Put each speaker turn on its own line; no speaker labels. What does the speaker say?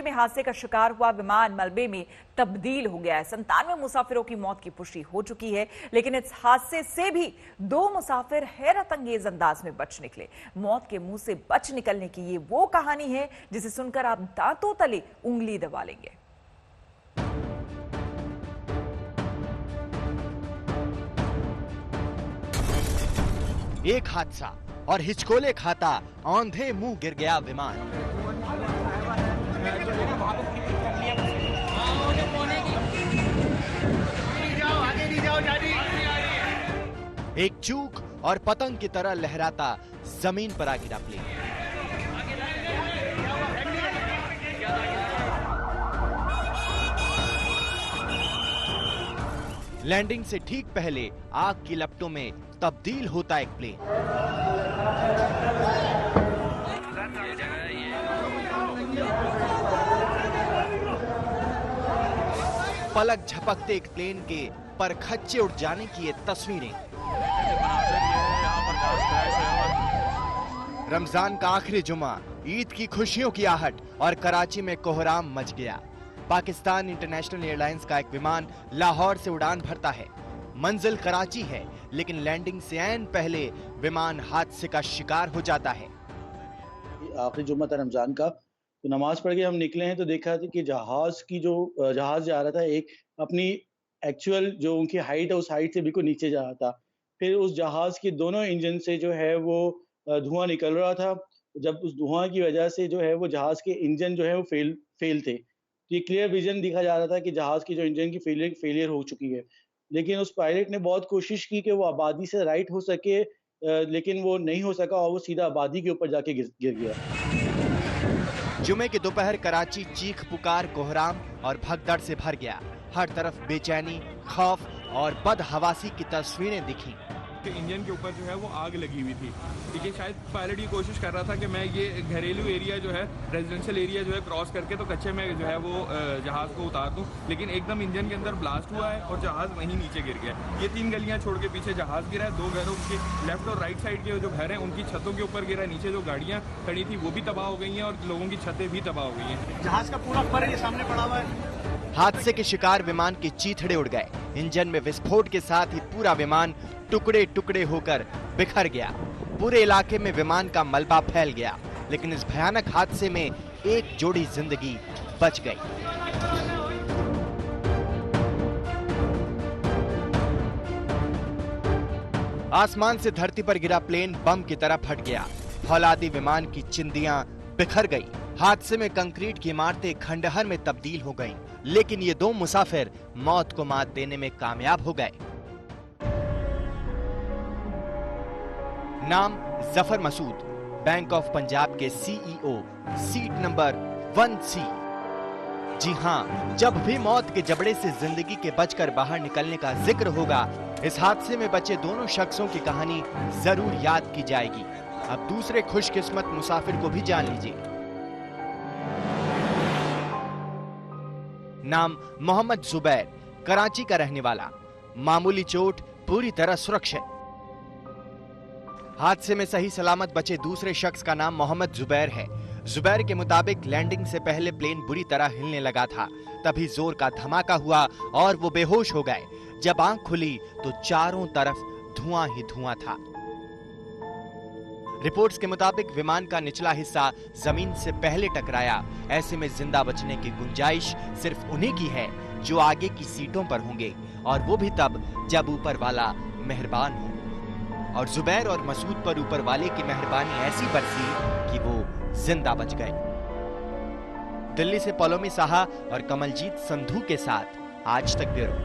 में हादसे का शिकार हुआ विमान मलबे में तब्दील हो गया है। 97 मुसाफिरों की मौत की पुष्टि हो चुकी है, लेकिन इस हादसे से भी 2 मुसाफिर हैरत अंगेज अंदाज में बच निकले। मौत के मुंह से बच निकलने की ये वो कहानी है जिसे सुनकर आप दांतों तले उंगली दबा लेंगे।
एक हादसा और हिचकोले खाता औंधे मुंह गिर गया विमान। एक चूक और पतंग की तरह लहराता जमीन पर आ गिरा प्लेन। लैंडिंग से ठीक पहले आग की लपटों में तब्दील होता एक प्लेन। पलक झपकते एक प्लेन के परखच्चे उड़ जाने की ये तस्वीरें। रमजान का आखिरी जुमा, ईद की खुशियों की आहट और कराची में कोहराम मच गया। पाकिस्तान इंटरनेशनल एयरलाइंस का एक विमान लाहौर से उड़ान भरता है। मंजिल कराची है, लेकिन लैंडिंग से ऐन पहले विमान हादसे का शिकार हो जाता है।
आखिरी जुम्मा था रमजान का, तो नमाज पढ़ के हम निकले हैं तो देखा था कि जहाज जा रहा था, एक अपनी एक्चुअल जो उनकी हाइट है उस हाइट से बिल्कुल नीचे जा रहा था। फिर उस जहाज के दोनों इंजन से जो है वो धुआं निकल रहा था। जब उस धुआं की वजह से जो है वो जहाज के इंजन जो है वो फेल थे। तो ये क्लियर विजन दिखा जा रहा था कि जहाज की जो इंजन की फेलियर हो चुकी है। लेकिन उस पायलट ने बहुत कोशिश की कि वो आबादी से राइट हो सके, लेकिन वो नहीं हो सका और वो सीधा आबादी के ऊपर जाके गिर गया।
जुमे की दोपहर कराची चीख पुकार, कोहराम और भगदड़ से भर गया। हर तरफ बेचैनी, खौफ और बदहवासी की तस्वीरें दिखी।
इंजन के ऊपर जो है वो आग लगी हुई थी। ठीक है, शायद पायलट ये कोशिश कर रहा था कि मैं ये घरेलू एरिया जो है, रेजिडेंशियल एरिया जो है क्रॉस करके तो कच्चे में जो है वो जहाज को उतार दूं, लेकिन एकदम इंजन के अंदर ब्लास्ट हुआ है और जहाज वहीं नीचे गिर गया। ये 3 गलियां छोड़ के पीछे जहाज गिरा है। 2 घरों के लेफ्ट और राइट साइड के जो घर हैं उनकी छतों के ऊपर गिरा है। नीचे जो गाड़ियां खड़ी थी वो भी तबाह हो गई हैं और लोगों की छतें भी तबाह हो गई हैं।
जहाज का पूरा पर ये सामने पड़ा हुआ है।
हादसे के शिकार विमान के चीथड़े उड़ गए। इंजन में विस्फोट के साथ ही पूरा विमान टुकड़े टुकड़े होकर बिखर गया। पूरे इलाके में विमान का मलबा फैल गया, लेकिन इस भयानक हादसे में एक जोड़ी जिंदगी बच गई। आसमान से धरती पर गिरा प्लेन बम की तरह फट गया। फौलादी विमान की चिंदियां बिखर गई। हादसे में कंक्रीट की इमारतें खंडहर में तब्दील हो गईं, लेकिन ये 2 मुसाफिर मौत को मात देने में कामयाब हो गए। नाम जफर मसूद, बैंक ऑफ पंजाब के सीईओ, सीट नंबर 1C। जी हां, जब भी मौत के जबड़े से जिंदगी के बचकर बाहर निकलने का जिक्र होगा, इस हादसे में बचे दोनों शख्सों की कहानी जरूर याद की जाएगी। अब दूसरे खुशकिस्मत मुसाफिर को भी जान लीजिए। नाम मोहम्मद जुबैर, कराची का रहने वाला, मामूली चोट, पूरी तरह सुरक्षित। हादसे में सही सलामत बचे दूसरे शख्स का नाम मोहम्मद जुबैर है। जुबैर के मुताबिक लैंडिंग से पहले प्लेन बुरी तरह हिलने लगा था, तभी जोर का धमाका हुआ और वो बेहोश हो गए। जब आंख खुली तो चारों तरफ धुआं ही धुआं था। रिपोर्ट्स के मुताबिक विमान का निचला हिस्सा जमीन से पहले टकराया। ऐसे में जिंदा बचने की गुंजाइश सिर्फ उन्हीं की है जो आगे की सीटों पर होंगे, और वो भी तब जब ऊपर वाला मेहरबान हो। और जुबैर और मसूद पर ऊपर वाले की मेहरबानी ऐसी बरसी कि वो जिंदा बच गए। दिल्ली से पलोमी साहा और कमलजीत संधू के साथ आज तक ब्यूरो।